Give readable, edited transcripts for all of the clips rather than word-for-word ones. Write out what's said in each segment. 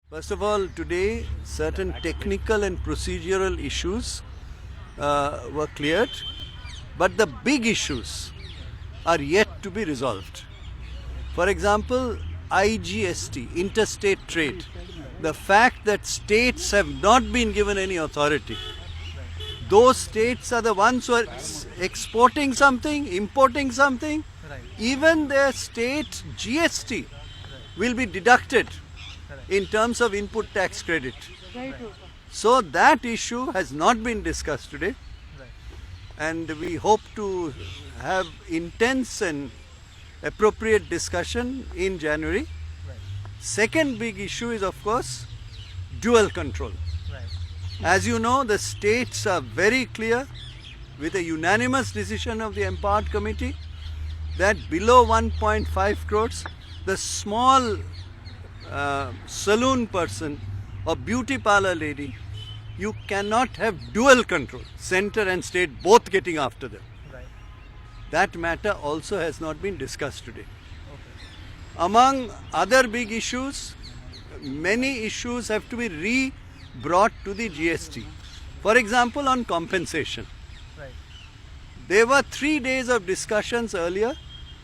First of all, today certain technical and procedural issues were cleared, but the big issues are yet to be resolved. For example, IGST, interstate trade, the fact that states have not been given any authority. Those states are the ones who are exporting something, importing something. Even their state GST will be deducted in terms of input tax credit. So that issue has not been discussed today. And we hope to have intense and appropriate discussion in January. Second big issue is, of course, dual control. As you know, the states are very clear with a unanimous decision of the Empowered Committee that below 1.5 crores, the small saloon person or beauty parlor lady, you cannot have dual control, center and state both getting after them. That matter also has not been discussed today. Among other big issues, many issues have to be re-brought to the GST. For example, on compensation. There were 3 days of discussions earlier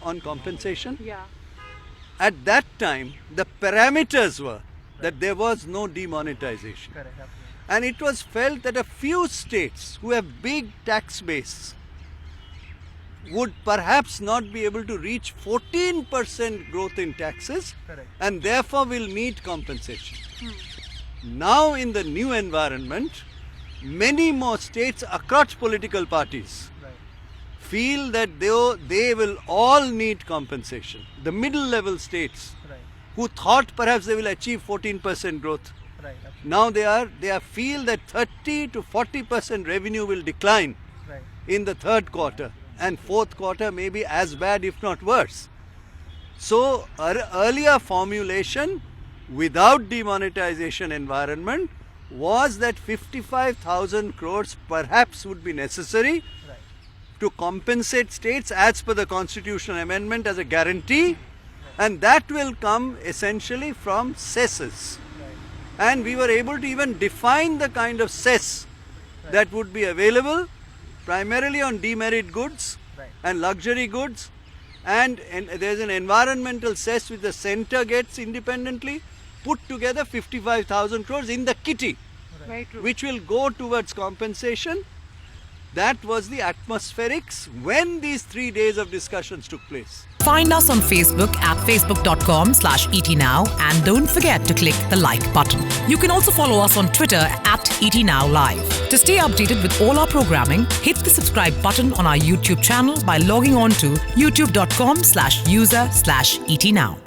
on compensation. At that time, the parameters were that there was no demonetization. And it was felt that a few states who have big tax base would perhaps not be able to reach 14% growth in taxes and therefore will need compensation. Now in the new environment, many more states across political parties feel that they will all need compensation. The middle level states who thought perhaps they will achieve 14% growth, now they feel that 30 to 40% revenue will decline in the third quarter, and fourth quarter may be as bad if not worse. So earlier formulation without demonetization environment was that 55,000 crores perhaps would be necessary to compensate states as per the constitutional amendment as a guarantee, and that will come essentially from cesses. And we were able to even define the kind of cess that would be available primarily on demerit goods and luxury goods, and there's an environmental cess which the center gets independently, put together 55,000 crores in the kitty, which will go towards compensation. That was the atmospherics when these 3 days of discussions took place. Find us on Facebook at facebook.com/ETNow and don't forget to click the like button. You can also follow us on Twitter at ETNowLive. To stay updated with all our programming, hit the subscribe button on our YouTube channel by logging on to youtube.com/user/ETNow.